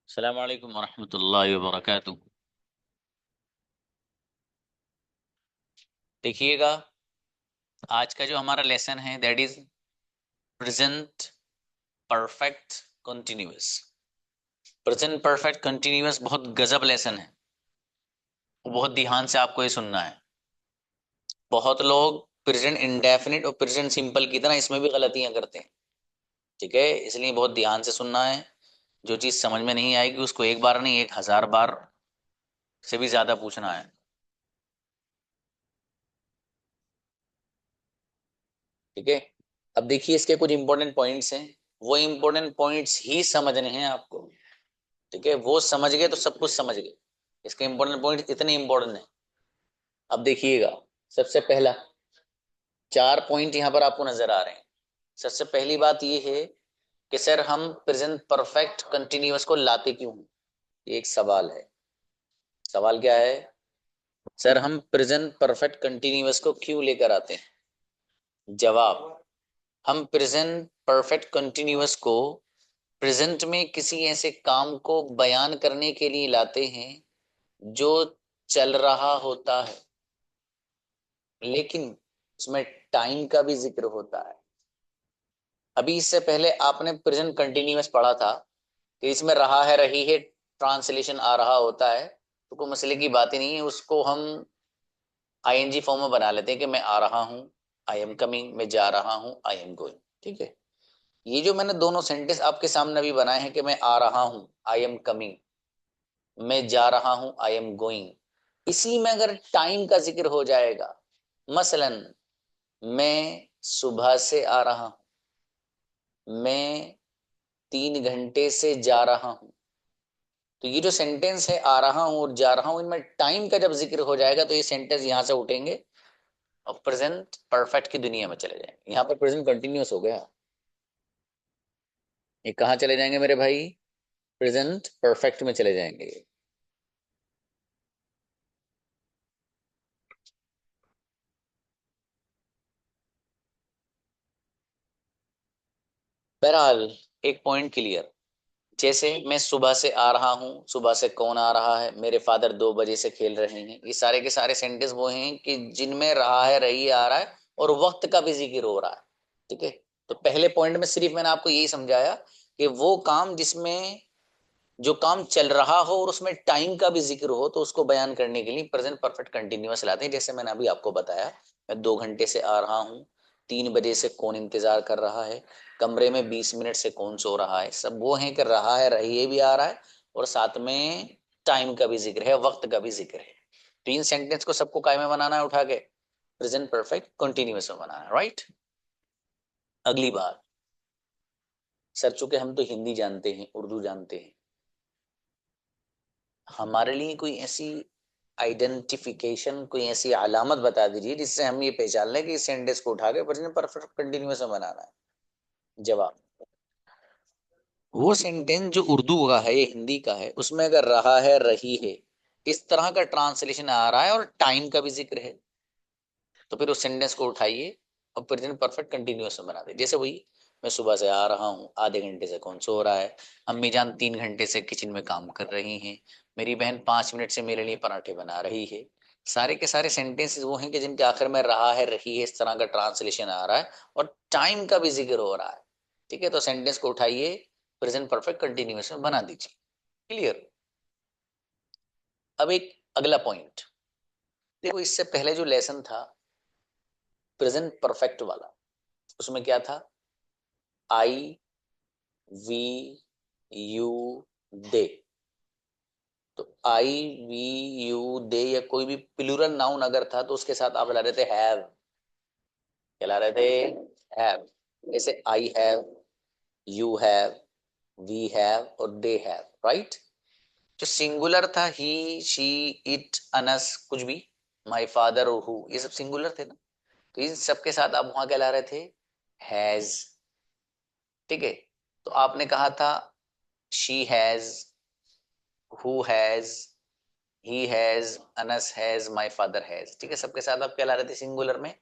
अस्सलाम वालेकुम वरहमतुल्लाहि वबरकातुह। देखिएगा, आज का जो हमारा लेसन है that is present perfect continuous. Present perfect continuous बहुत गजब लेसन है। बहुत ध्यान से आपको ये सुनना है। बहुत लोग प्रेजेंट इंडेफिनिट और प्रेजेंट सिंपल की तरह इसमें भी गलतियां करते हैं। ठीक है, इसलिए बहुत ध्यान से सुनना है। जो चीज समझ में नहीं आएगी उसको एक बार नहीं 1000 बार से भी ज्यादा पूछना है। ठीक है, अब देखिए इसके कुछ इंपॉर्टेंट पॉइंट्स हैं। वो इंपॉर्टेंट पॉइंट्स ही समझने हैं आपको। ठीक है, वो समझ गए तो सब कुछ समझ गए। इसके इंपॉर्टेंट पॉइंट इतने इंपॉर्टेंट हैं। अब देखिएगा, सबसे पहला 4 पॉइंट यहाँ पर आपको नजर आ रहे हैं। सबसे पहली बात ये है कि सर हम प्रेजेंट परफेक्ट कंटिन्यूअस को लाते क्यों हैं? ये एक सवाल है। सवाल क्या है? सर हम प्रेजेंट परफेक्ट कंटिन्यूअस को क्यों लेकर आते हैं? जवाब, हम प्रेजेंट परफेक्ट कंटिन्यूअस को प्रेजेंट में किसी ऐसे काम को बयान करने के लिए लाते हैं जो चल रहा होता है, लेकिन उसमें टाइम का भी जिक्र होता है। अभी इससे पहले आपने प्रेजेंट कंटिन्यूअस पढ़ा था कि इसमें रहा है रही है ट्रांसलेशन आ रहा होता है, तो कोई मसले की बात ही नहीं है। उसको हम आईएनजी फॉर्म में बना लेते हैं कि मैं आ रहा हूं, आई एम कमिंग, मैं जा रहा हूं, आई एम गोइंग। ठीक है, ये जो मैंने दोनों सेंटेंस आपके सामने अभी बनाए हैं कि मैं आ रहा हूं, आई एम कमिंग, मैं जा रहा हूं, आई एम गोइंग, इसी में अगर टाइम का जिक्र हो जाएगा, मसलन मैं सुबह से आ रहा हूं, मैं 3 घंटे से जा रहा हूं, तो ये जो सेंटेंस है आ रहा हूं और जा रहा हूं, इनमें टाइम का जब जिक्र हो जाएगा तो ये सेंटेंस यहां से उठेंगे और प्रेजेंट परफेक्ट की दुनिया में चले जाएंगे। यहां पर प्रेजेंट कंटिन्यूअस हो गया, ये कहाँ चले जाएंगे मेरे भाई? प्रेजेंट परफेक्ट में चले जाएंगे। बहरहाल, एक पॉइंट क्लियर। जैसे मैं सुबह से आ रहा हूँ, सुबह से कौन आ रहा है? मेरे फादर 2 बजे से खेल रहे हैं। ये सारे के सारे सेंटेंस वो हैं कि जिनमें रहा है रही आ रहा है और वक्त का भी जिक्र हो रहा है। ठीक है, तो पहले पॉइंट में सिर्फ मैंने आपको यही समझाया कि वो काम जिसमें जो काम चल रहा हो और उसमें टाइम का भी जिक्र हो तो उसको बयान करने के लिए प्रेजेंट परफेक्ट कंटिन्यूअस लाते हैं। जैसे मैंने अभी आपको बताया, मैं 2 घंटे से आ रहा हूँ, 3 बजे से कौन इंतजार कर रहा है, कमरे में 20 मिनट से कौन सो रहा है। सब वो है कि रहा है रही भी आ रहा है और साथ में टाइम का भी जिक्र है, वक्त का भी जिक्र है। तो इन सेंटेंस को सबको काय में बनाना है? उठा के प्रेजेंट परफेक्ट कंटिन्यूअस में बनाना है, राइट। अगली बात, सर चूंकि हम तो हिंदी जानते हैं, उर्दू जानते हैं, हमारे लिए कोई ऐसी आइडेंटिफिकेशन, कोई ऐसी अलामत बता दीजिए जिससे हम ये पहचान लें कि इस सेंटेंस को उठा के प्रेजेंट परफेक्ट कंटिन्यूअस में बनाना है। जवाब, वो सेंटेंस जो उर्दू का है या हिंदी का है उसमें अगर रहा है रही है इस तरह का ट्रांसलेशन आ रहा है और टाइम का भी जिक्र है, तो फिर उस सेंटेंस को उठाइए और प्रेजेंट परफेक्ट कंटिन्यूअस में बना दे। जैसे वही, मैं सुबह से आ रहा हूँ, आधे घंटे से कौन सो रहा है, अम्मी जान 3 घंटे से किचन में काम कर रही हैं, मेरी बहन 5 मिनट से मेरे लिए पराठे बना रही है। सारे के सारे सेंटेंसेस वो हैं कि जिनके आखिर में रहा है रही है इस तरह का ट्रांसलेशन आ रहा है और टाइम का भी जिक्र हो रहा है। ठीक है, तो सेंटेंस को उठाइए, प्रेजेंट परफेक्ट कंटिन्यूअस में बना दीजिए। क्लियर? अब एक अगला पॉइंट देखो, इससे पहले जो लेसन था प्रेजेंट परफेक्ट वाला, उसमें क्या था? आई, वी, यू, दे। तो आई, वी, यू, दे या कोई भी प्लूरल नाउन अगर था तो उसके साथ आप ला रहे थे हैव। क्या ला रहे थे? हैव। जैसे I have, you have, we have और दे हैव, राइट। जो सिंगुलर था ही, शी, इट, अनस, कुछ भी, माई फादर और हु, ये सब सिंगुलर थे ना, तो इन सबके साथ आप वहां क्या ला रहे थे? हैज। ठीक है, तो आपने कहा था she has, who has, he has, Anas has, my father has. ठीक है, सबके साथ आप क्या ला रहे थे? सिंगुलर में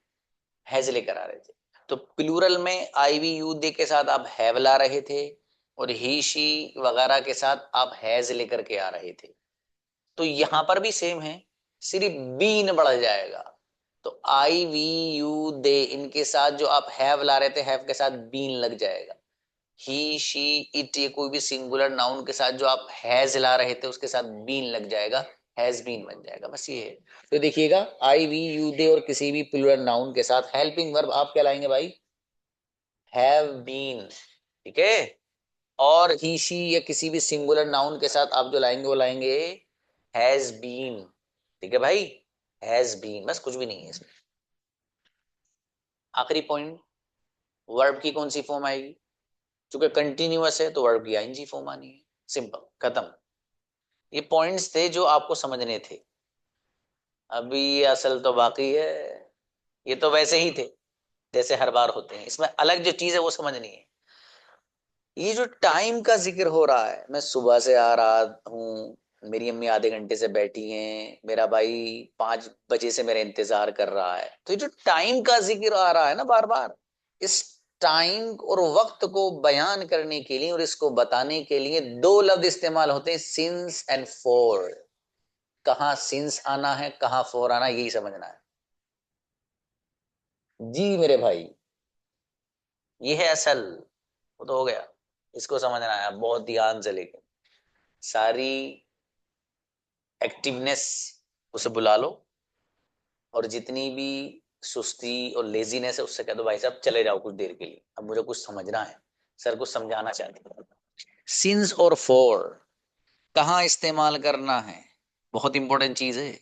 हैज लेकर आ रहे थे। तो प्लूरल में आई वी यू दे के साथ आप हैव ला रहे थे, और ही शी वगैरह के साथ आप हैज लेकर के आ रहे थे, तो यहां पर भी सेम है, सिर्फ बीन बढ़ जाएगा। तो आई वी यू दे, इनके साथ जो आप हैव ला रहे थे, हैव के साथ बीन लग जाएगा। ही शी इट, ये कोई भी सिंगुलर नाउन के साथ जो आप हैज ला रहे थे उसके साथ बीन लग जाएगा, हैज बीन बन जाएगा, बस ये है। तो देखिएगा आई वी यू दे और किसी भी प्लूरल नाउन के साथ हेल्पिंग वर्ब आप क्या लाएंगे भाई, हैव बीन, ठीक है। और ही शी या किसी भी सिंगुलर नाउन के साथ आप जो लाएंगे वो लाएंगे हैज बीन, ठीक है भाई, हैज बीन, बस कुछ भी नहीं है इसमें। आखिरी पॉइंट, वर्ब की कौन सी फॉर्म आएगी, क्योंकि कंटिन्यूअस है तो वर्ब की आईएनजी फॉर्म आनी है, सिंपल खत्म। ये पॉइंट्स थे जो आपको समझने थे, अभी असल तो बाकी है। ये तो वैसे ही थे जैसे हर बार होते हैं, इसमें अलग जो चीज है वो समझनी है। ये जो टाइम का जिक्र हो रहा है, मैं सुबह से आ रहा हूँ, मेरी अम्मी आधे घंटे से बैठी हैं, मेरा भाई 5 बजे से मेरा इंतजार कर रहा है, तो ये जो टाइम का जिक्र आ रहा है ना बार बार, इस टाइम और वक्त को बयान करने के लिए और इसको बताने के लिए दो लफ्ज इस्तेमाल होते हैं, सिंस एंड फोर। कहाँ सिंस आना है, कहाँ फोर आना है, यही समझना है जी मेरे भाई, ये है असल। वो तो हो गया, इसको समझना है बहुत ध्यान से, लेकिन सारी एक्टिवनेस उसे बुला लो, और जितनी भी सुस्ती और लेजीनेस है उससे कह दो भाई साहब चले जाओ कुछ देर के लिए, अब मुझे कुछ समझना है, सर कुछ समझाना चाहते हैं। सिंस और फॉर कहाँ इस्तेमाल करना है, बहुत इंपॉर्टेंट चीज है।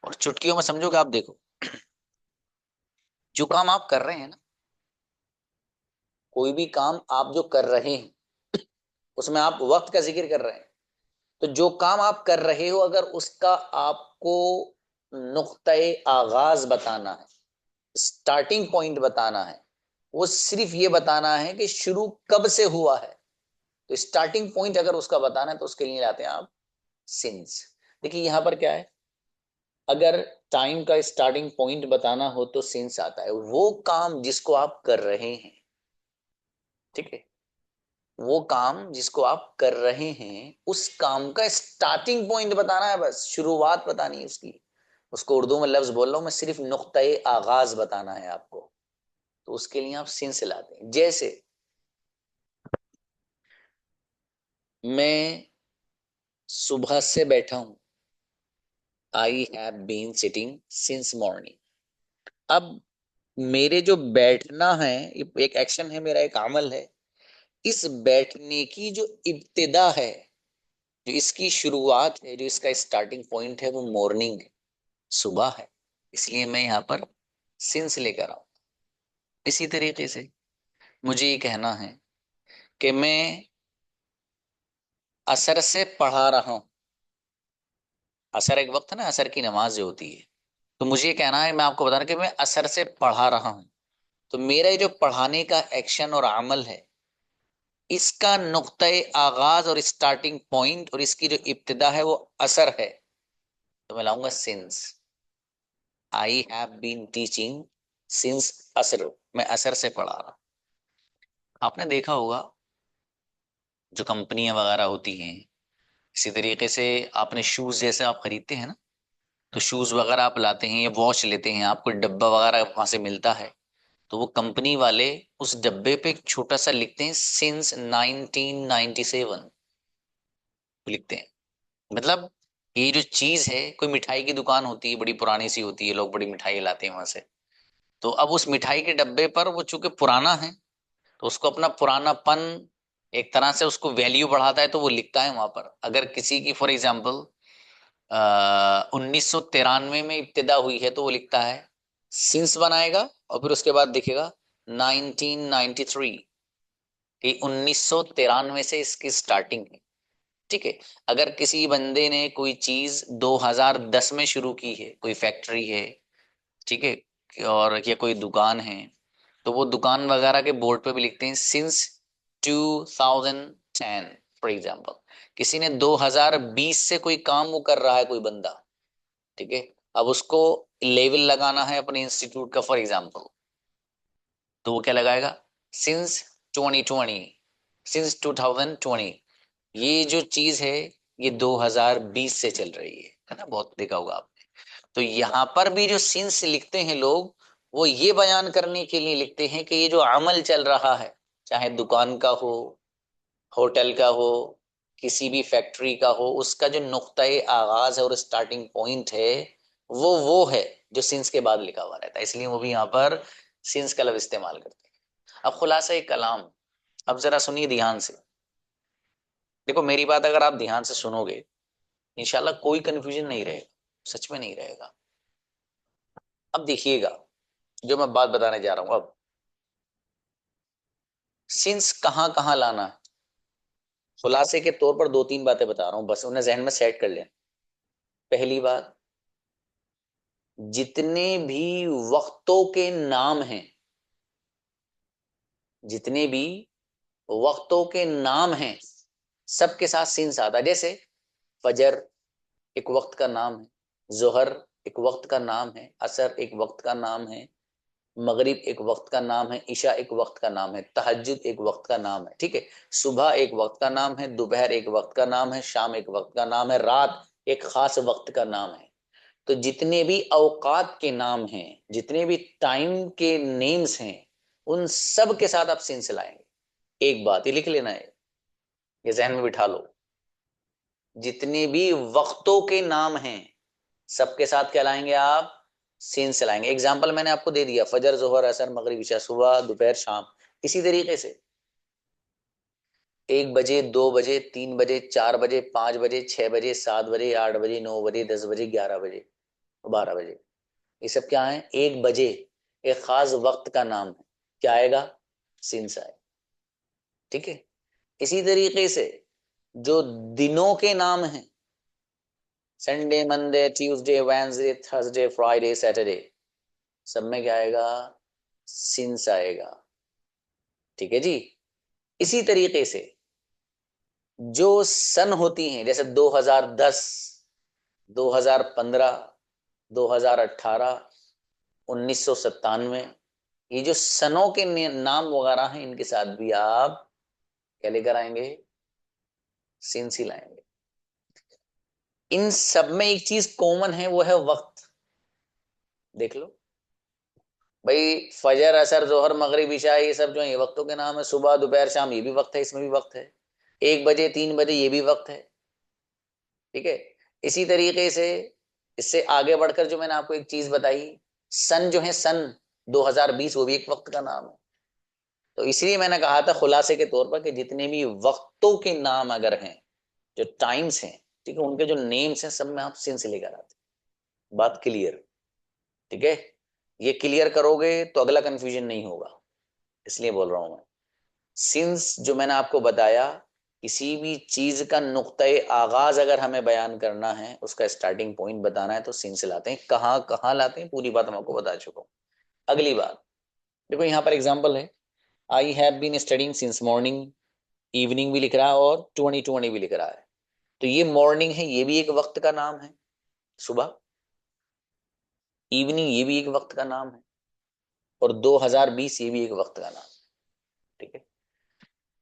और चुटकियों में समझोगे आप, देखो जो काम आप कर रहे हैं ना, कोई भी काम आप जो कर रहे हैं उसमें आप वक्त का जिक्र कर रहे हैं, तो जो काम आप कर रहे हो अगर उसका आपको नुक्ते आगाज बताना है, स्टार्टिंग पॉइंट बताना है, वो सिर्फ ये बताना है कि शुरू कब से हुआ है, तो स्टार्टिंग पॉइंट अगर उसका बताना है तो उसके लिए लाते हैं आप सिंस। देखिए यहां पर क्या है, अगर टाइम का स्टार्टिंग पॉइंट बताना हो तो सिंस आता है, वो काम जिसको आप कर रहे हैं, ठीक है, वो काम जिसको आप कर रहे हैं उस काम का स्टार्टिंग पॉइंट बताना है, बस शुरुआत बतानी है उसकी। उसको उर्दू में लफ्ज बोल रहा हूं मैं, सिर्फ नुक्ते आगाज बताना है आपको, तो उसके लिए आप सिंस लाते हैं। जैसे मैं सुबह से बैठा हूं, I have been sitting since morning. अब मेरे जो बैठना है, ये एक एक्शन है मेरा, एक अमल है, इस बैठने की जो इब्तिदा है, जो इसकी शुरुआत है, जो इसका स्टार्टिंग पॉइंट है, वो मॉर्निंग है, सुबह है, इसलिए मैं यहाँ पर सिंस लेकर आऊं। इसी तरीके से मुझे ये कहना है कि मैं असर से पढ़ा रहा हूं, असर एक वक्त है ना, असर की नमाज जो होती है, तो मुझे ये कहना है, मैं आपको बता रहा कि मैं असर से पढ़ा रहा हूं, तो मेरा ये जो पढ़ाने का एक्शन और अमल है, इसका नुक्ते आगाज और स्टार्टिंग पॉइंट और इसकी जो इब्तिदा है वो असर है, तो मैं लाऊंगा since. I have been teaching since असर, मैं असर से पढ़ा रहा। आपने देखा होगा जो कंपनियां वगैरह होती हैं, इसी तरीके से आपने शूज जैसे आप खरीदते हैं ना, तो शूज वगैरह आप लाते हैं या वॉच लेते हैं, आपको डब्बा वगैरह वहां से मिलता है, तो वो कंपनी वाले उस डब्बे पे एक छोटा सा लिखते हैं सिंस 1997 लिखते हैं। मतलब ये जो चीज है, कोई मिठाई की दुकान होती है, बड़ी पुरानी सी होती है, लोग बड़ी मिठाई लाते हैं वहां से, तो अब उस मिठाई के डब्बे पर वो चूंकि पुराना है, तो उसको अपना पुरानापन एक तरह से उसको वैल्यू बढ़ाता है, तो वो लिखता है वहां पर। अगर किसी की फॉर एग्जाम्पल 1993 में इब्तिदा हुई है, तो वो लिखता है सिंस बनाएगा और फिर उसके बाद दिखेगा 1993, कि 1993 से इसकी स्टार्टिंग है, ठीक है। अगर किसी बंदे ने कोई चीज 2010 में शुरू की है, कोई फैक्ट्री है, ठीक है, और या कोई दुकान है, तो वो दुकान वगैरह के बोर्ड पे भी लिखते हैं सिंस 2010 फॉर एग्जाम्पल। किसी ने 2020 से कोई काम वो कर रहा है कोई बंदा, ठीक है, अब उसको लेवल लगाना है अपने इंस्टीट्यूट का फॉर एग्जाम्पल, तो वो क्या लगाएगा, सिंस 2020, सिंस 2020। ये जो चीज है ये 2020 से चल रही है ना, बहुत देखा होगा आपने। तो यहाँ पर भी जो सिंस लिखते हैं लोग, वो ये बयान करने के लिए लिखते हैं कि ये जो अमल चल रहा है, चाहे दुकान का हो, होटल का हो, किसी भी फैक्ट्री का हो, उसका जो नुक्ताए आगाज है और स्टार्टिंग पॉइंट है, वो है जो सिंस के बाद लिखा हुआ रहता है। इसलिए वो भी यहाँ पर सिंस का लफ्ज इस्तेमाल करते हैं। अब खुलासा कलाम, अब जरा सुनिए ध्यान से। देखो मेरी बात अगर आप ध्यान से सुनोगे, इंशाल्लाह कोई कंफ्यूजन नहीं रहेगा, सच में नहीं रहेगा। अब देखिएगा जो मैं बात बताने जा रहा हूं। अब सिंस कहां कहां लाना है, खुलासे के तौर पर दो तीन बातें बता रहा हूं, बस उन्हें जहन में सेट कर लें। पहली बात, जितने भी वक्तों के नाम हैं, जितने भी वक्तों के नाम हैं, सबके साथ सिंस आता है। जैसे फजर एक वक्त का नाम है, जोहर एक वक्त का नाम है, असर एक वक्त का नाम है, मगरिब एक वक्त का नाम है, ईशा एक वक्त का नाम है, तहज्जुद एक वक्त का नाम है, ठीक है। सुबह एक वक्त का नाम है, दोपहर एक वक्त का नाम है, शाम एक वक्त का नाम है, रात एक खास वक्त का नाम है। तो जितने भी औकात के नाम हैं, जितने भी टाइम के नेम्स हैं, उन सब के साथ आप सिंस लाएंगे। एक बात ये लिख लेना है, ये जहन में बिठा लो। जितने भी वक्तों के नाम हैं, सबके साथ क्या लाएंगे आप, सिंस लाएंगे। एग्जाम्पल मैंने आपको दे दिया, फजर, जोहर, असर, मगरिब, इशा, सुबह, दोपहर, शाम। इसी तरीके से 1 बजे, 2 बजे, 3 बजे, 4 बजे, 5 बजे, 6 बजे, 7 बजे, 8 बजे, 9 बजे, 10 बजे, 11 बजे, 12 बजे, ये सब क्या है, 1 बजे एक खास वक्त का नाम है, क्या आएगा, सिंस आए, ठीक है। इसी तरीके से जो दिनों के नाम हैं, Sunday, Monday, Tuesday, Wednesday, Thursday, Friday, Saturday, सब में क्या आएगा, सिंस आएगा, ठीक है जी। इसी तरीके से जो सन होती हैं, जैसे 2010, 2015, 2018, 1997, ये जो सनों के नाम वगैरह हैं, इनके साथ भी आप क्या लेकर आएंगे, सिंस ही लाएंगे। इन सब में एक चीज कॉमन है, वो है वक्त। देख लो भाई, फजर, असर, जोहर, मगरिब, इशा, ये सब जो है ये वक्तों के नाम है। सुबह, दोपहर, शाम, ये भी वक्त है, इसमें भी वक्त है। 1 बजे, 3 बजे, ये भी वक्त है, ठीक है। इसी तरीके से इससे आगे बढ़कर जो मैंने आपको एक चीज बताई, सन जो है, सन 2020, वो भी एक वक्त का नाम है। तो इसलिए मैंने कहा था खुलासे के तौर पर कि जितने भी वक्तों के नाम अगर हैं, जो टाइम्स हैं, ठीक है, उनके जो नेम्स हैं, सब में आप सिन से लेकर आते। बात क्लियर, ठीक है। ये क्लियर करोगे तो अगला कंफ्यूजन नहीं होगा, इसलिए बोल रहा हूं मैं। सिंस जो मैंने आपको बताया, किसी भी चीज का नुक्ते आगाज अगर हमें बयान करना है, उसका स्टार्टिंग पॉइंट बताना है, तो सिंस लाते हैं। कहाँ कहाँ लाते हैं पूरी बात मैं आपको बता चुका हूं। अगली बात देखो, यहाँ पर एग्जाम्पल है, I have been studying since morning, evening भी लिख रहा है और 2020 भी लिख रहा है। तो ये मॉर्निंग है, ये भी एक वक्त का नाम है, सुबह। इवनिंग ये भी एक वक्त का नाम है, और 2020 ये भी एक वक्त का नाम, ठीक है।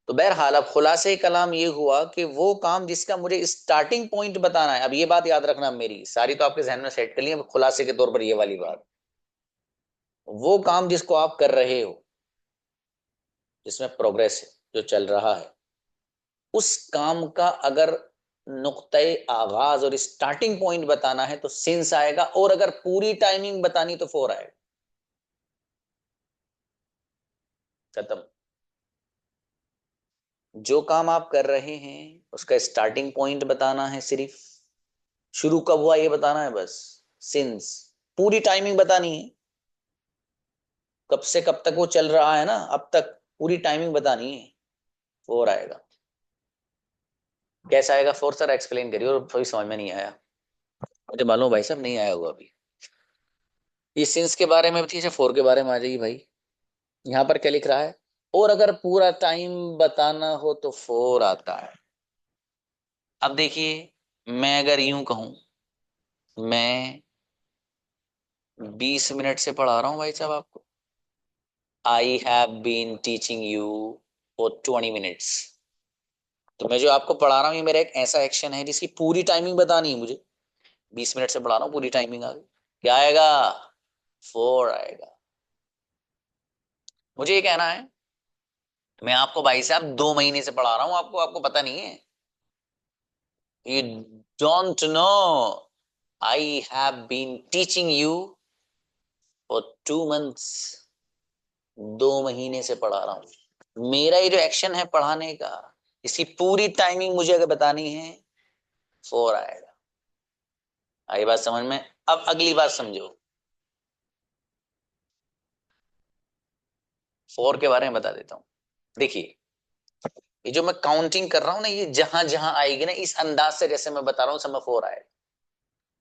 तो बहरहाल अब खुलासे कलाम ये हुआ कि वो काम जिसका मुझे स्टार्टिंग पॉइंट बताना है। अब ये बात याद रखना, मेरी सारी तो आपके जहन में सेट कर ली, अब खुलासे के तौर पर ये वाली बात, वो काम जिसको आप कर रहे हो, जिसमें प्रोग्रेस है, जो चल रहा है, उस काम का अगर नुक्ते आगाज और स्टार्टिंग पॉइंट बताना है तो सिंस आएगा, और अगर पूरी टाइमिंग बतानी तो फोर आएगा। खत्म। जो काम आप कर रहे हैं उसका स्टार्टिंग पॉइंट बताना है, सिर्फ शुरू कब हुआ ये बताना है, बस सिंस। पूरी टाइमिंग बतानी है, कब से कब तक वो चल रहा है ना, अब तक पूरी टाइमिंग बतानी है, फोर आएगा। कैसा आएगा फोर सर, एक्सप्लेन करिए, और थोड़ी समझ में नहीं आया, मुझे मालूम भाई साहब नहीं आया होगा अभी। ये सिंस के बारे में भी थी, अच्छा फोर के बारे में आ जाइए भाई। यहाँ पर क्या लिख रहा है, और अगर पूरा टाइम बताना हो तो फोर आता है। अब देखिए, मैं अगर यूं कहूं, मैं 20 मिनट से पढ़ा रहा हूं भाई साहब आपको, I have been teaching you for 20 minutes, तो मैं जो आपको पढ़ा रहा हूँ ये मेरा एक ऐसा एक्शन है जिसकी पूरी टाइमिंग बतानी है मुझे। 20 मिनट से पढ़ा रहा हूँ, पूरी टाइमिंग आ गई, क्या आएगा? 4 आएगा। मुझे ये कहना है, मैं आपको भाई साहब 2 महीने से पढ़ा रहा हूँ, आपको आपको पता नहीं है? You don't know, I have been teaching you for 2 months. 2 महीने से पढ़ा रहा हूँ। मेरा ये जो एक्शन है पढ़ाने का, इसकी पूरी टाइमिंग मुझे अगर बतानी है, 4 आएगा। आई बात समझ में? अब अगली बात समझो। 4 के बारे में बता देता हूँ। देखिए, ये जो मैं काउंटिंग कर रहा हूँ ना, ये जहां जहां आएगी ना, इस अंदाज से जैसे मैं बता रहा हूँ, समय 4 आएगा।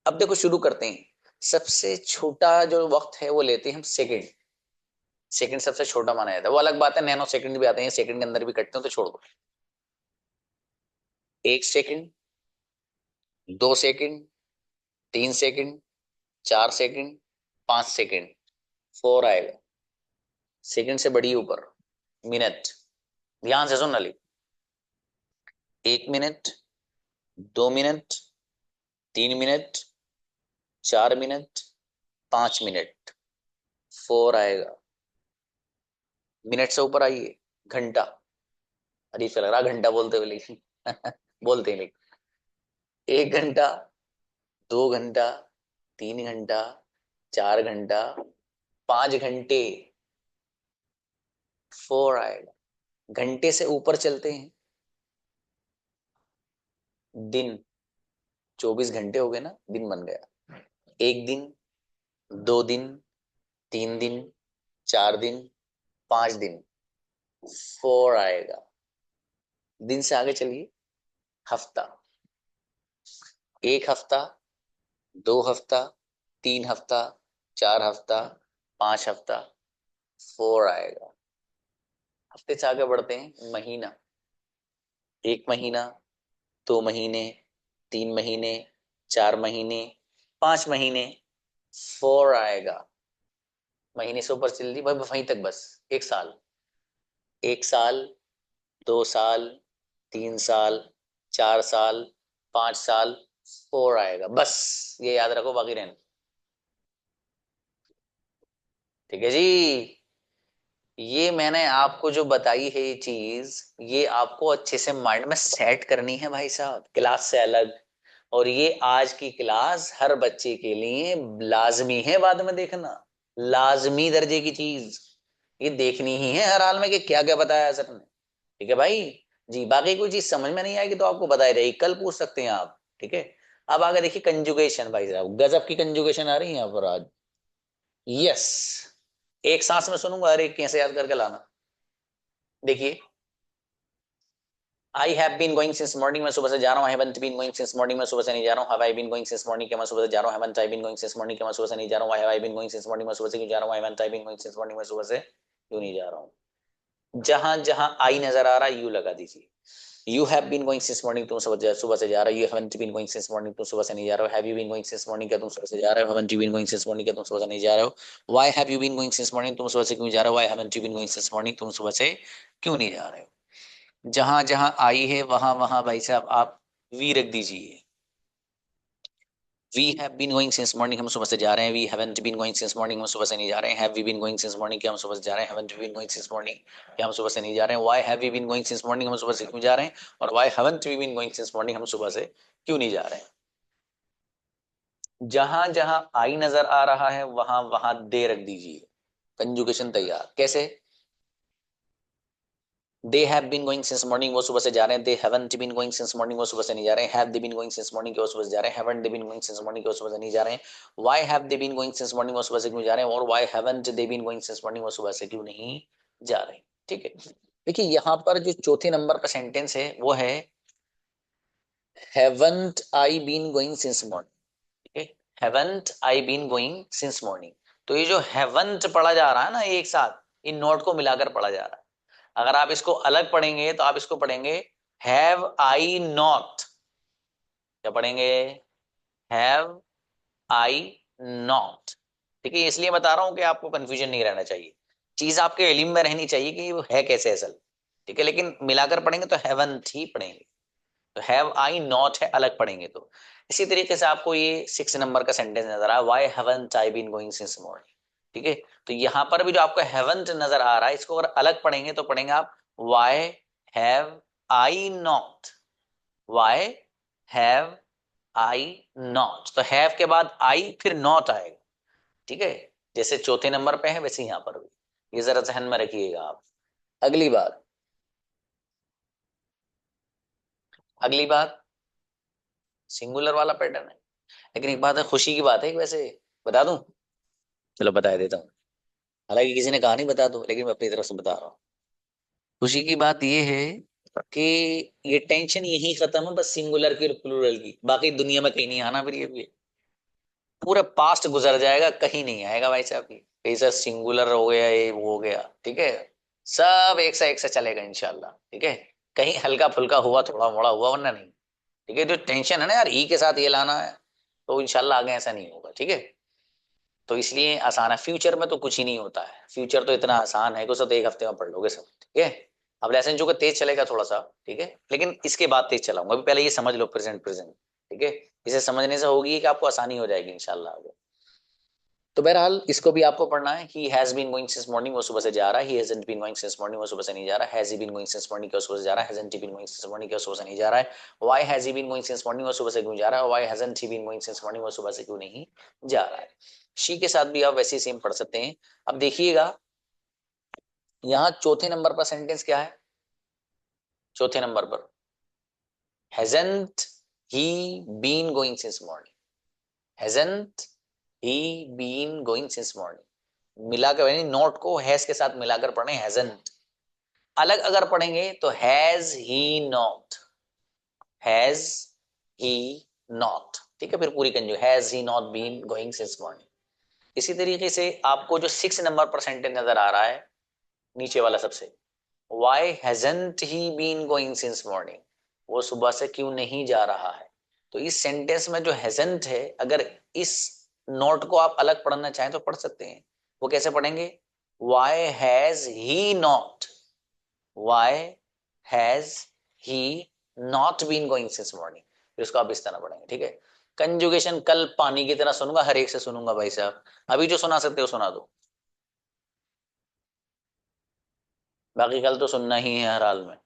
अब देखो शुरू करते हैं। सबसे छोटा जो वक्त है वो लेते हैं हम, सेकंड। सेकंड सबसे छोटा माना जाता है। वो अलग बात है, नैनो सेकंड भी आते हैं, सेकंड के अंदर भी कटते हैं, तो छोड़ दो। 1 second, 2 second, 3 second, 4 second, 5 second, 4 आएगा। सेकंड से बढ़िए ऊपर, मिनट। ध्यान से सुन नली। 1 minute, 2 minute, 3 minute, 4 minute, 5 minute, 4 आएगा। मिनट से ऊपर आइए, घंटा। अजीब सा लग रहा घंटा बोलते हुए, लेकिन बोलते हैं लेकिन। 1 घंटा, 2 घंटा, 3 घंटा, 4 घंटा, 5 घंटे, 4 आएगा। घंटे से ऊपर चलते हैं, दिन। 24 घंटे हो गए ना, दिन बन गया। 1 दिन, 2 दिन, 3 दिन, 4 दिन, 5 दिन, 4 आएगा। दिन से आगे चलिए, हफ्ता। 1 हफ्ता, 2 हफ्ता, 3 हफ्ता, 4 हफ्ता, 5 हफ्ता, 4 आएगा। हफ्ते से आगे बढ़ते हैं, महीना। 1 महीना, 2 महीने, 3 महीने, 4 महीने, 5 महीने, 4 आएगा। महीने से ऊपर चल दी भाई, वहीं तक बस। 1 साल। 1 साल, 2 साल, 3 साल, 4 साल, 5 साल, 4 आएगा। बस ये याद रखो, बाकी रहने। ठीक है जी। ये मैंने आपको जो बताई है ये चीज, ये आपको अच्छे से माइंड में सेट करनी है भाई साहब, क्लास से अलग। और ये आज की क्लास हर बच्चे के लिए लाजमी है, बाद में देखना। लाजमी दर्जे की चीज ये देखनी ही है हर हाल में, कि क्या क्या बताया सर ने। ठीक है भाई। जी, बाकी कोई चीज समझ में नहीं आएगी तो आपको बताई रहेगी, कल पूछ सकते हैं आप। ठीक है। अब आगे देखिए, कंजुगेशन। भाई साहब गजब की कंजुगेशन आ रही है यहाँ पर आज। यस। एक सांस में सुनूंगा, अरे कैसे याद करके लाना। देखिए, I have been going since morning, मैं सुबह से जा रहा हूँ। Haven't been going since morning, मैं सुबह से नहीं जा रहा हूँ। Have I been going since morning, के मैं सुबह से जा रहा हूँ। Haven't I been going since morning, के मैं सुबह से नहीं जा रहा हूँ। Have I been going since morning, मैं सुबह से क्यों जा रहा हूँ। Haven't I been going since morning, मैं सुबह से क्यों नहीं जा रहा हूँ। जहां जहां आई नजर आ रहा है, यू लगा दीजिए। You have been going since morning, तुम सुबह से जा रहे हो। You haven't been going since morning, तुम सुबह से नहीं जा रहे हो। Have you been going since morning, क्या तुम सुबह से जा रहे हो। Haven't you been going since morning, क्या तुम सुबह से नहीं जा रहे हो। Why have you been going since morning, तुम सुबह से क्यों जा रहे हो। Why haven't you been going since morning, तुम सुबह से क्यों नहीं जा रहे हो। जहां जहां आई है वहां वहां भाई साहब आप वी रख दीजिए। We have been going since morning, हम सुबह से जा रहे हैं। We haven't been going since morning, हम सुबह से नहीं जा रहे हैं। Have we been going since morning, क्या हम सुबह से जा रहे हैं। Haven't we been going since morning, क्या हम सुबह से नहीं जा रहे हैं। Why have we been going since morning, हम सुबह से क्यों जा रहे हैं। और why haven't we been going since morning, हम सुबह से क्यों नहीं जा रहे हैं। जहां जहां आई नजर आ रहा है वहां वहां दे रख दीजिए। कंजुगेशन तैयार। कैसे? They have been going since morning, वो सुबह से जा रहे हैं। They haven't been going since morning, वो सुबह से नहीं जा रहे हैं। Have they been going since morning, वो सुबह से जा रहे हैं। Haven't they been going since morning, वो सुबह से नहीं जा रहे हैं। Why have they been going since morning, वो सुबह से क्यों जा रहे हैं। और why haven't they been going since morning, वो सुबह से क्यों नहीं जा रहे हैं। ठीक है। देखिए यहाँ पर जो चौथे नंबर का सेंटेंस है वो है haven't I been going since morning. Haven't I been going since morning. तो ये जो हैवंट पढ़ा जा रहा है ना, एक साथ इन नोट को मिलाकर पढ़ा जा रहा है। अगर आप इसको अलग पढ़ेंगे तो आप इसको पढ़ेंगे हैव आई नॉट। क्या पढ़ेंगे? Have I not. ठीक है, इसलिए बता रहा हूं कि आपको कंफ्यूजन नहीं रहना चाहिए, चीज आपके इल्म में रहनी चाहिए कि वो है कैसे असल। ठीक है, लेकिन मिलाकर पढ़ेंगे तो हैवंट ही पढ़ेंगे, तो हैव आई नॉट है अलग पढ़ेंगे तो। इसी तरीके से आपको ये 6 नंबर का सेंटेंस नजर आ, why haven't I been going since morning. ठीक है, तो यहां पर भी जो आपको हैवंट नजर आ रहा है, इसको अगर अलग पढ़ेंगे तो पढ़ेंगे आप why have I not, why have I not, तो हैव के बाद आई फिर नॉट आएगा। ठीक है, जैसे चौथे नंबर पे है वैसे यहां पर भी, ये जरा ध्यान में रखिएगा आप। अगली बात, अगली बात सिंगुलर वाला पैटर्न है, लेकिन एक बात है, खुशी की बात है एक, वैसे बता दूं, चलो बता देता हूँ, हालांकि किसी ने कहा नहीं बता दो, लेकिन मैं अपनी तरफ से बता रहा हूँ। खुशी की बात ये है कि ये टेंशन यही खत्म है बस सिंगुलर की और प्लूरल की, बाकी दुनिया में कहीं नहीं आना फिर ये पूरा पास्ट गुजर जाएगा, कहीं नहीं आएगा भाई साहब, ये सर सिंगुलर हो गया, ये वो हो गया, ठीक है, सब एक से चलेगा इंशाल्लाह। ठीक है, कहीं हल्का फुल्का हुआ, थोड़ा मोड़ा हुआ, वरना नहीं। ठीक है, जो टेंशन है ना यार, ई के साथ ये लाना है, तो इंशाल्लाह आगे ऐसा नहीं होगा। ठीक है, तो इसलिए आसान है, फ्यूचर में तो कुछ ही नहीं होता है, फ्यूचर तो इतना आसान है कि उसे तो एक हफ्ते में पढ़ लोगे सब। ठीक है, अब लेसन जो का तेज चलेगा थोड़ा सा, ठीक है, लेकिन इसके बाद तेज चलाऊंगा, अभी पहले ये समझ लो प्रेजेंट प्रेजेंट। ठीक है, इसे समझने से होगी कि आपको आसानी हो जाएगी इंशाल्लाह आगे। तो बहरहाल इसको भी आपको पढ़ना है, he has been going since morning, वो सुबह से जा रहा है, he hasn't been going since morning, वो सुबह से नहीं जा रहा है, has he been going since morning, क्या सुबह से जा रहा है, hasn't he been going since morning, क्या सुबह से नहीं जा रहा है, why has he been going since morning, वो सुबह से क्यों जा रहा है, why hasn't he been going since morning, वो सुबह से क्यों नहीं जा रहा है। शी के साथ भी आप वैसे ही सेम पढ़ सकते हैं। अब देखिएगा यहाँ चौथे नंबर पर सेंटेंस क्या है, चौथे नंबर पर hasn't he been going since morning, hasn't he been going since morning, मिलाकर यानी नोट को हैज के साथ मिलाकर पढ़े, हैजंट। अलग अगर पढ़ेंगे तो has he not, has he not, ठीक है, फिर पूरी कंजू has he not been going since morning. इसी तरीके से आपको जो 6 नंबर पर सेंटेंस नजर आ रहा है, नीचे वाला सबसे, why hasn't he been going since morning, वो सुबह से क्यों नहीं जा रहा है। तो इस सेंटेंस में जो हैजंट है, अगर इस नोट को आप अलग पढ़ना चाहें तो पढ़ सकते हैं। वो कैसे पढ़ेंगे, why has he not, why has he not been going since morning, फिर उसको आप इस तरह पढ़ेंगे। ठीक है, कंजुगेशन कल पानी की तरह सुनूंगा, हर एक से सुनूंगा भाई साहब, अभी जो सुना सकते हो सुना दो, बाकी कल तो सुनना ही है हर हाल में।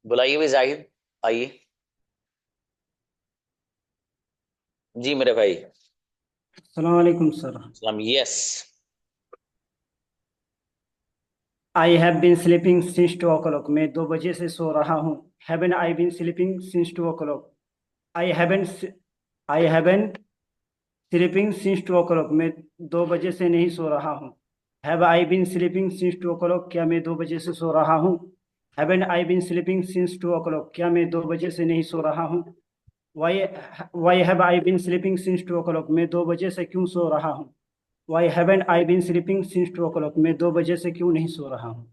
बुलाइए भी जाहिद, आइए। जी मेरे भाई। अस्सलाम वालेकुम सर। सलाम, yes. I have been sleeping since 2 o'clock। मैं 2 बजे से सो रहा हूँ। Haven't I been sleeping since 2 o'clock। I haven't I haven't sleeping since 2 o'clock। मैं 2 बजे से नहीं सो रहा हूँ। Have I been sleeping since 2 o'clock। क्या मैं 2 बजे से सो रहा हूँ। Haven't I been sleeping since 2 o'clock। क्या मैं 2 बजे से नहीं सो रहा हूँ। Why why have I been sleeping since 2 o'clock। मैं 2 बजे से क्यों सो रहा हूँ। Why haven't I been sleeping since 2 o'clock। मैं 2 बजे से क्यों नहीं सो रहा हूँ।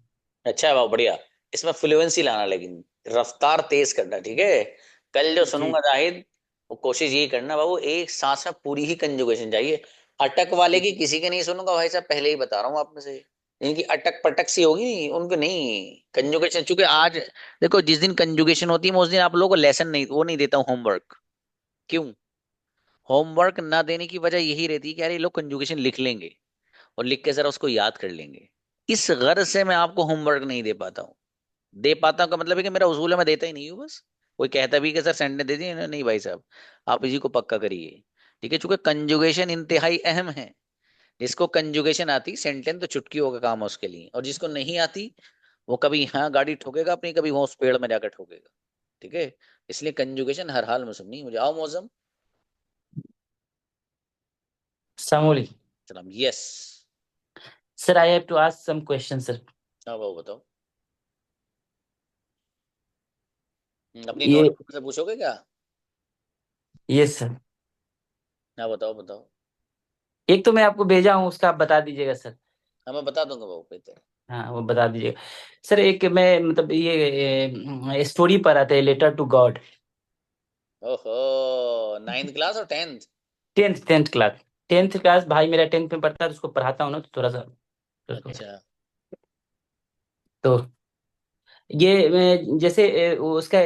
अच्छा है, बहुत बढ़िया। इसमें फ्लुएंसी लाना, लेकिन रफ्तार तेज करना। ठीक है, कल जो जी सुनूंगा जाहिद, वो कोशिश यही करना बाबू, एक सांस में पूरी ही कंजुगेशन चाहिए। अटक वाले की जी किसी के नहीं सुनूंगा भाई साहब, पहले ही बता रहा हूँ आप में से, इनकी अटक पटक सी होगी नहीं, उनको नहीं कंजुगेशन। चूंकि आज देखो, जिस दिन कंजुगेशन होती है मैं उस दिन आप लोगों को लेसन नहीं, वो नहीं देता हूँ, होमवर्क। क्यों, होमवर्क ना देने की वजह यही रहती है कि यार ये लोग कंजुगेशन लिख लेंगे और लिख के जरा उसको याद कर लेंगे, इस गर्ज से मैं आपको होमवर्क नहीं दे पाता हूँ। दे पाता हूँ का मतलब है कि मेरा उसूल है, मैं देता ही नहीं हूँ बस। कोई कहता भी कि सर सेंटेंस दे दिए, नहीं भाई साहब, आप इसी को पक्का करिए। ठीक है, चूंकि कंजुगेशन इंतहाई अहम है, जिसको कंजुगेशन आती सेंटेंस तो चुटकियों का काम है उसके लिए, और जिसको नहीं आती वो कभी यहाँ गाड़ी ठोकेगा अपनी, कभी वो उस पेड़ में जाकर ठोकेगा। ठीक है, इसलिए कंजुगेशन हर हाल में सुननी है मुझे। आओ मौजम। Samoli. सलाम, yes. Sir, I have to ask some questions, sir. हाँ वो बताओ। अपनी ये नोटबुक से पूछोगे क्या। Yes, sir. हाँ बताओ बताओ। एक तो मैं आपको भेजा हूँ, उसका आप बता दीजिएगा सर। हाँ मैं बता दूंगा बाबू बेहतर। हाँ वो बता दीजिएगा सर। एक मैं मतलब ये स्टोरी पढ़ा था, लेटर टू गॉड। ओहो, 9th क्लास और 10th? Tenth class. Tenth class भाई मेरा 10th में पढ़ता है, तो उसको पढ़ाता हूँ ना, तो थोड़ा सा तो उसको। अच्छा। तो ये जैसे उसका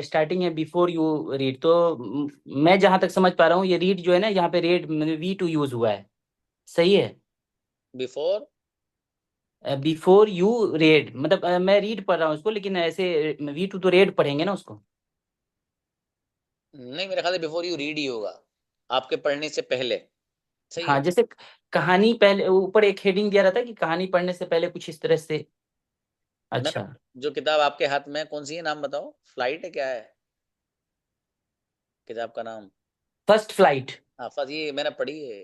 स्टार्टिंग है बिफोर यू रीड, तो मैं जहां तक समझ पा रहा हूँ, ये रीड जो है ना, यहाँ पे रेड वी टू यूज हुआ है। सही है? बिफोर? बिफोर यू रेड मतलब मैं रीड पढ़ रहा हूँ उसको, लेकिन ऐसे वी टू तो रेड पढ़ेंगे ना उसको। नहीं, मेरा ख्याल है बिफोर यू रीड ही होगा, आपके पढ़ने से पहले। सही हाँ है। जैसे कहानी पहले, ऊपर एक हेडिंग दिया रहता है कि कहानी पढ़ने से पहले कुछ इस तरह से। मैंने अच्छा। जो किताब आपके हाथ में है, कौन सी है, नाम बताओ। फ्लाइट है क्या है किताब का नाम? First flight. हाँ फर्स्ट, ये मैंने पढ़ी है।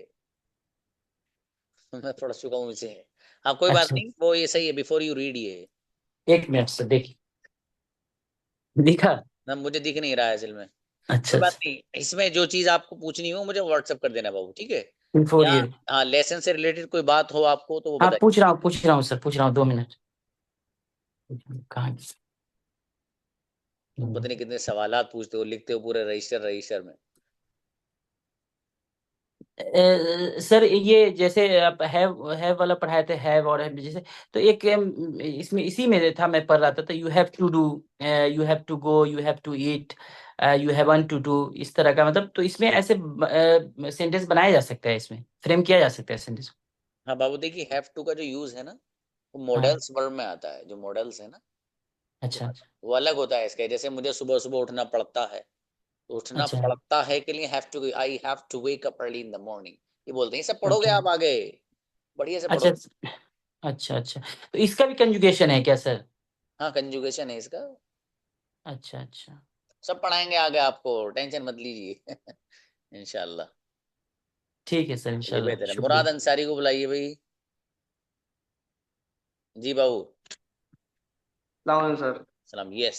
मैं पढ़ चुका हूँ इसे। हाँ कोई बात अच्छा नहीं, वो ये सही है, बिफोर यू रीड ये। एक मिनट से देखिए, दिखा। ना मुझे दिख नहीं रहा है असल में। अच्छा कोई बात अच्छा। नहीं, इसमें जो चीज आपको पूछनी हो मुझे व्हाट्सअप कर देना बाबू, ठीक है? बिफोर या यू। हाँ, लेसन से रिलेटेड कोई बात हो आपको तो वो हाँ बताइए। पूछ रहा हूँ सर, पूछ रहा हूँ, 2 मिनट। कहाँ? तुम पता नहीं कितने सवालात पूछते हो, लिखते हो पूरे रजिस्टर रजिस्टर में। सर ये जैसे आप हैव वाला पढ़ाए थे, हैव और have जैसे, तो एक इसमें इसी में था, मैं पढ़ रहा था, तो you have to do, you have to go, you have to eat, you have to do, इस तरह का मतलब, तो इसमें ऐसे सेंटेंस बनाया जा सकता है, इसमें फ्रेम किया जा सकता है सेंटेंस। हाँ बाबू देखिए, हैव टू का जो यूज है ना, वो हाँ। मॉडल्स वर्ब में आता है। जो मॉडल्स है ना, अच्छा वो अलग होता है इसके। जैसे मुझे सुबह सुबह उठना पड़ता है, तो उठना अच्छा। पड़ता है के लिए have to, I have to wake up early in the morning, ये बोलते हैं। सब पढ़ोगे ओके। आप आगे, बढ़िया से अच्छा पढ़ो। अच्छा अच्छा। तो इसका भी कंजुगेशन है क्या सर? हाँ कंजुगेशन है इसका। अच्छा अच्छा। सब पढ़ाएंगे आगे आपको, टेंशन मत लीजिए। इंशाल्लाह। ठीक है सर, ये इंशाल्लाह, बेहतर है। मुराद शुक्रिया। अंसारी को बुलाइए भाई। जी बाबू। Lawan sir. सलाम, yes.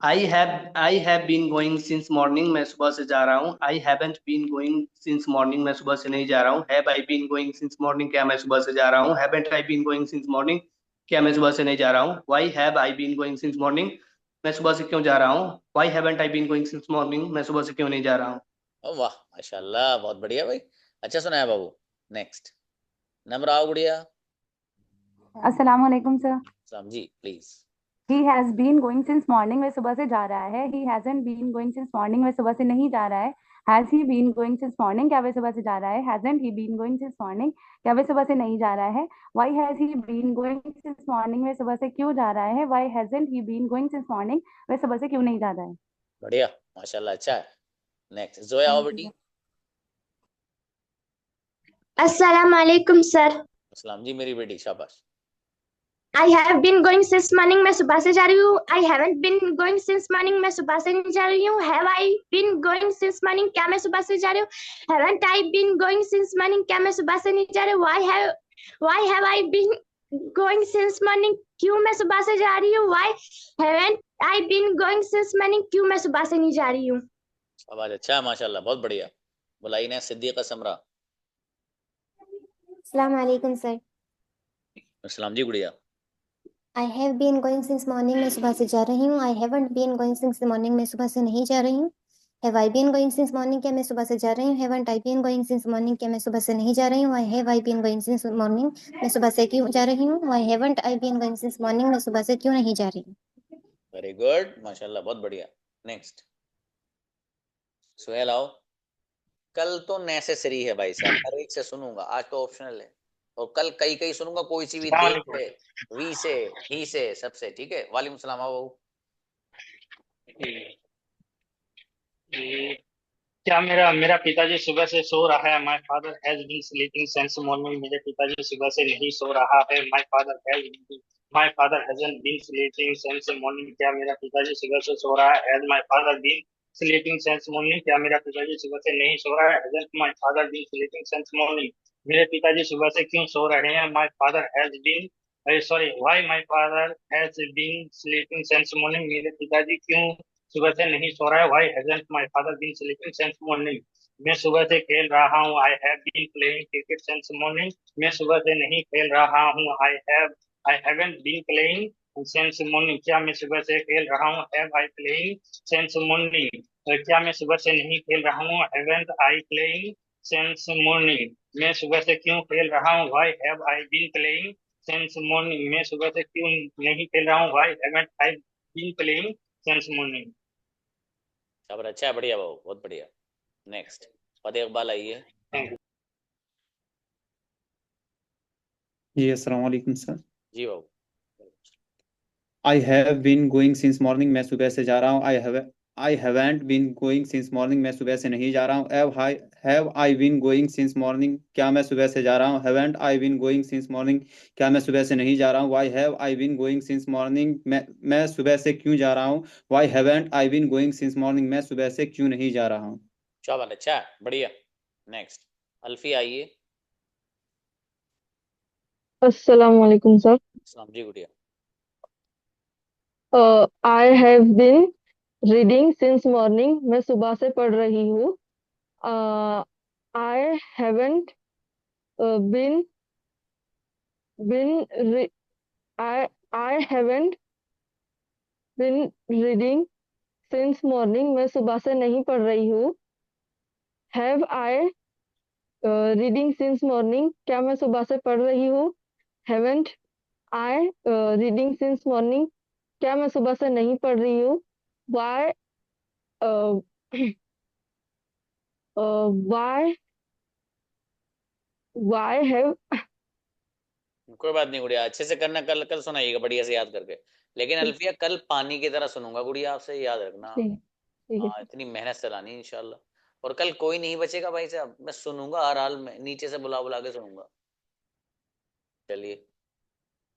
I have been going since morning. मैं सुबह से जा रहा हूँ. I haven't been going since morning. मैं सुबह से नहीं जा रहा हूँ. Have I been going since morning? क्या मैं सुबह से जा रहा हूँ? Haven't I been going since morning? क्या मैं सुबह से नहीं जा रहा हूँ? Why have I been going since morning? मैं सुबह से क्यों जा रहा हूँ? Why haven't I been going since morning? मैं सुबह से क्यों नहीं जा रहा हूँ? ओ वाह, माशाल्लाह, बहुत बढ़िया भाई। अच्छा सुना है बाबू। नेक्स्ट। नंबर आओ गुड़िया। अस्सलाम वालेकुम सर। सलाम जी, please. He has been going since morning में सुबह से जा रहा है। He hasn't been going since morning में सुबह से नहीं जा रहा है। Has he been going since morning क्या वे सुबह से जा रहा है। Hasn't he been going since morning क्या वे सुबह से नहीं जा रहा है। Why has he been going since morning वे सुबह से क्यों जा रहा है। Why hasn't he been going since morning वे सुबह से क्यों नहीं जा रहा है। बढ़िया, माशाल्लाह, अच्छा है। नेक्स्ट जोया आओ थैंक बेटी। यू। अस्सलाम वालेकुम सर। सलाम जी मेरी बेटी, शाबाश। I have been going since morning मैं सुबह से जा रही हूँ। I haven't been going since morning मैं सुबह से नहीं जा रही हूँ। Have I been going since morning क्या मैं सुबह से जा रही हूँ। Haven't I been going since morning क्या मैं सुबह से नहीं जा रही हूँ। Why have I been going since morning क्यों मैं सुबह से जा रही हूँ। Why haven't I been going since morning क्यों मैं सुबह से नहीं जा रही हूँ। शाबाश, अच्छा है, माशाल्लाह, बहुत बढ़िया। बुलाई ने सिद्दीका समरा। अस्सलाम वालेकुम सर। सलाम जी गुड़िया। I have been going since morning मैं सुबह से जा रही हूँ. I haven't been going since morning मैं सुबह से नहीं जा रही हूँ. Have I been going since morning क्या मैं सुबह से जा रही हूँ. Haven't I been going since morning क्या मैं सुबह से नहीं जा रही हूँ. I have I been going since morning मैं सुबह से क्यों जा रही हूँ. I haven't I been going since morning मैं सुबह से क्यों नहीं जा रही हूँ. वेरी गुड, माशाल्लाह, बहुत बढ़िया। नेक्स्ट। सुहेल आओ। कल तो नेसेसरी है भाई साहब, हर एक से सुनूंगा, आज तो ऑप्शनल है। और कल कई कई सुनूंगा, कोई सी भी, दे से, वी से, ही से, सबसे, ठीक है? वालेकुम सलाम आओ। क्या मेरा मेरा पिताजी सुबह से सो रहा है. My father has been sleeping since morning. मेरे पिताजी सुबह से नहीं सो रहा है. My father hasn't been sleeping since morning क्या मेरा पिताजी सुबह से सो रहा है. Has my father been sleeping since morning क्या मेरा पिताजी सुबह से नहीं सो रहा है. Hasn't my father been sleeping since morning मेरे पिताजी सुबह से क्यों सो रहे हैं. My father has been sorry why my father has been sleeping since morning मेरे पिताजी क्यों सुबह से नहीं सो रहा है. Why hasn't my father been sleeping since morning मैं सुबह से खेल रहा हूँ। I have been playing cricket since morning. मैं सुबह से नहीं खेल रहा हूँ। I haven't been playing since morning. क्या मैं सुबह से खेल रहा हूँ? Have I playing since morning. क्या मैं सुबह से नहीं खेल रहा हूँ? Haven't I playing since morning. मैं सुबह से क्यों खेल रहा हूँ? Why have I been playing since morning. मैं सुबह से क्यों नहीं खेल रहा हूँ? Why haven't I been playing since morning. खबर अच्छा है, बढ़िया बाबू, बहुत बढ़िया। नेक्स्ट फतेह इकबाल आइए। Thank you. जी अस्सलाम वालेकुम सर। जी बाबू। I have been going since morning. मैं सुबह से जा रहा हूँ। I haven't been going since morning. मैं सुबह से नहीं जा रहा हूँ। Have I been going since morning. क्या मैं सुबह से जा रहा हूँ? Haven't I been going since morning. क्या मैं सुबह से नहीं जा रहा हूँ? Why have I been going since morning. मैं सुबह से क्यों जा रहा हूँ? Why haven't I been going since morning. मैं सुबह से क्यों नहीं जा रहा हूँ? शाबाश, अच्छा है, बढ़िया। नेक्स्ट अल्फी आइए। अस्सलाम वालेकुम सर। सलाम जी, गुड़िया। I have been reading since morning. मैं सुबह से पढ़ रही हूँ। I haven't been been I haven't been reading since morning. मैं सुबह से नहीं पढ़ रही हूँ। Have I reading since morning. क्या मैं सुबह से पढ़ रही हूँ? Haven't I reading since morning. क्या मैं सुबह से नहीं पढ़ रही हूँ? वाई वाई वाई हैव कोई बात नहीं गुड़िया, अच्छे से करना, कल कल सुनाइएगा बढ़िया से याद करके। लेकिन ठीक अल्फिया कल पानी की तरह सुनूंगा गुड़िया, आपसे याद रखना। ठीक ठीक है हाँ, इतनी मेहनत से लानी इंशाल्लाह। और कल कोई नहीं बचेगा भाई साहब, मैं सुनूंगा हर हाल में, नीचे से बुला बुला के सुनूंगा। चलिए,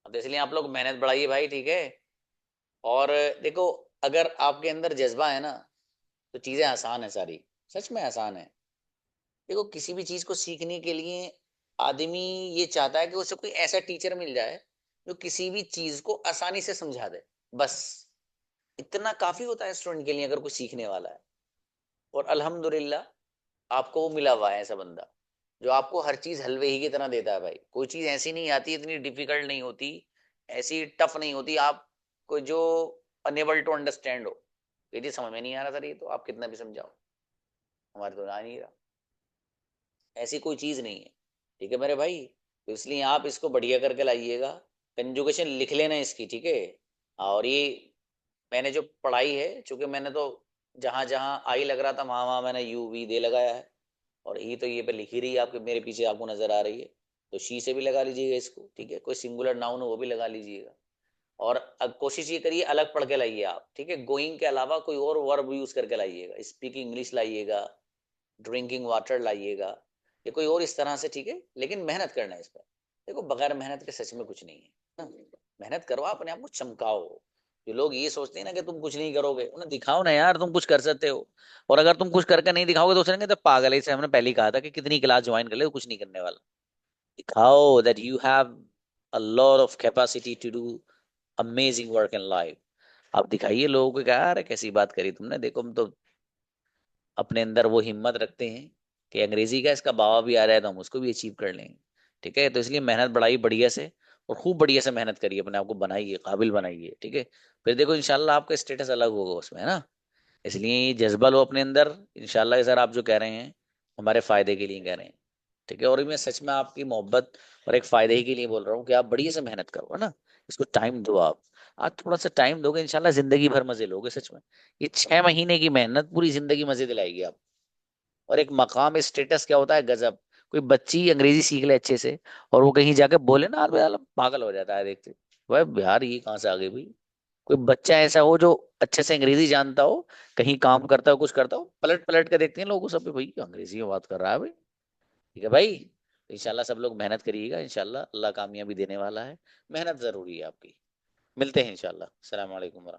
अब तो इसलिए आप लोग मेहनत बढ़ाइए भाई, ठीक है। और देखो, अगर आपके अंदर जज्बा है ना, तो चीजें आसान है सारी, सच में आसान है। देखो, किसी भी चीज को सीखने के लिए आदमी ये चाहता है कि उसे कोई ऐसा टीचर मिल जाए जो किसी भी चीज को आसानी से समझा दे, बस इतना काफी होता है स्टूडेंट के लिए अगर कोई सीखने वाला है। और अल्हम्दुलिल्लाह आपको वो मिला हुआ है ऐसा बंदा, जो आपको हर चीज हलवे ही की तरह देता है भाई। कोई चीज ऐसी नहीं आती, इतनी डिफिकल्ट नहीं होती, ऐसी टफ नहीं होती आपको, जो अनेबल टू अंडरस्टैंड हो। ये चीज समझ में नहीं आ रहा सर, ये तो आप कितना भी समझाओ, हमारे तो आ नहीं रहा। ऐसी कोई चीज नहीं है, ठीक है मेरे भाई। तो इसलिए आप इसको बढ़िया करके लाइएगा। कंजुगेशन लिख लेना इसकी, ठीक है। और ये मैंने जो पढ़ाई है, चूंकि मैंने तो जहां जहां आई लग रहा था वहां वहां मैंने यू वी दे लगाया है। और ई तो ये पे लिखी रही है आपके मेरे पीछे, आपको नजर आ रही है। तो शी से भी लगा लीजिएगा इसको, ठीक है। कोई सिंगुलर नाउन हो वो भी लगा लीजिएगा। और अब कोशिश ये करिए अलग पढ़ के लाइए आप, ठीक है। गोइंग के अलावा कोई और वर्ब यूज करके लाइएगा। स्पीकिंग इंग्लिश लाइएगा, ड्रिंकिंग वाटर लाइएगा, या कोई और इस तरह से, ठीक है। लेकिन मेहनत करना है इस पर। देखो, बगैर मेहनत के सच में कुछ नहीं है ना। मेहनत करो, अपने आप को चमकाओ। जो लोग ये सोचते हैं ना कि तुम कुछ नहीं करोगे, उन्हें दिखाओ ना यार तुम कुछ कर सकते हो। और अगर तुम कुछ करके नहीं दिखाओगे तो सोचेंगे तो पागल है। इसे हमने पहले ही कहा था कि कितनी क्लास ज्वाइन कर ले, कुछ नहीं करने वाला। दिखाओ that you have a lot of capacity to do amazing work in life. आप दिखाइए लोगों को, क्या यार कैसी बात करी तुमने, देखो हम तो अपने अंदर वो हिम्मत रखते हैं कि अंग्रेजी का इसका बावा भी आ रहा है तो हम उसको भी अचीव कर लेंगे, ठीक है। तो इसलिए मेहनत बढ़ाई बढ़िया से, और खूब बढ़िया से मेहनत करिए, अपने आप को बनाइए, काबिल बनाइए, ठीक है। फिर देखो इंशाल्लाह आपका स्टेटस अलग होगा उसमें, है ना। इसलिए ये जज्बा लो अपने अंदर। इंशाल्लाह सर आप जो कह रहे हैं हमारे फायदे के लिए कह रहे हैं, ठीक है। और मैं सच में आपकी मोहब्बत और एक फायदे ही के लिए बोल रहा हूँ कि आप बढ़िया से मेहनत करो, है ना। इसको टाइम दो आप। आज थोड़ा सा टाइम दोगे इंशाल्लाह जिंदगी भर मजे लोगे सच में। ये 6 महीने की मेहनत पूरी जिंदगी मजे दिलाएगी आप। और एक मकाम स्टेटस क्या होता है, गजब। कोई बच्ची अंग्रेजी सीख ले अच्छे से और वो कहीं जाके बोले ना, आदमी साला पागल हो जाता है देखते, भाई बिहार ये कहाँ से आ गई भाई। कोई बच्चा ऐसा हो जो अच्छे से अंग्रेजी जानता हो, कहीं काम करता हो, कुछ करता हो, पलट पलट के देखते हैं लोगों सब पे, भाई अंग्रेजी में बात कर रहा है भाई, ठीक है भाई। तो इंशाल्लाह सब लोग मेहनत करिएगा, इंशाल्लाह अल्लाह कामयाबी देने वाला है। मेहनत जरूरी है आपकी। मिलते हैं इंशाल्लाह। अस्सलाम वालेकुम।